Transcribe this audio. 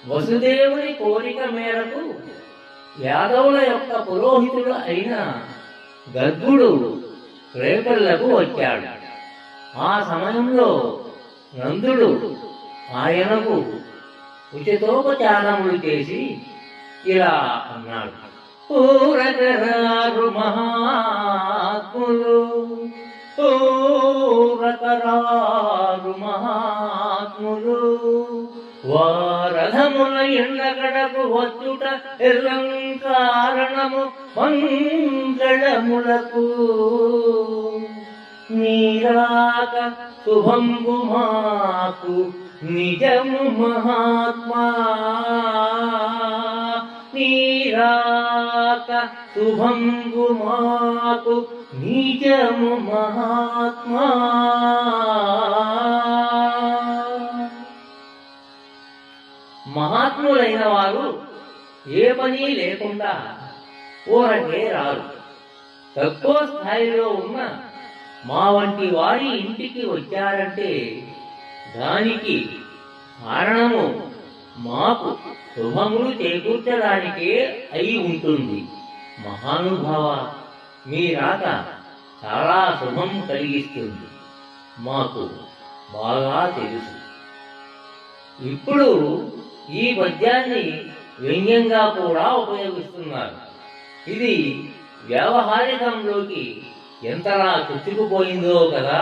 వసుదేవుని కోరిక మేరకు యాదవుల యొక్క పురోహితుడు అయిన గర్గుడు రేపల్లకు వచ్చాడు. ఆ సమయంలో నందుడు ఆయనకు ఉచితోపచారములు చేసి ఇలా అన్నాడు: ఊరకరారు మహాత్ములు, ఊరకరారు మహాత్ములు, వారథముల ఎండగడకు వచ్చుట కారణము మంగళములకు, నీరాక శుభంబు మాకు నిజము మహాత్మా, నీరాక శుభంబు మాకు నిజము మహాత్మా. మహాత్ములైన వారు ఏ పని లేకుండా ఊరకే రారు. తక్కువ స్థాయిలో ఉన్న మా వంటి వారి ఇంటికి వచ్చారంటే దానికి కారణము మాకు శుభములు చేకూర్చడానికే అయి ఉంటుంది. మహానుభావ, మీ రాక చాలా శుభం కలిగిస్తుంది, మాకు బాగా తెలుసు. ఇప్పుడు ఈ పద్యాన్ని వ్యంగ్యంగా కూడా ఉపయోగిస్తున్నారు. ఇది వ్యవహారికంలోకి ఎంతలా చొచ్చుకుపోయిందో కదా.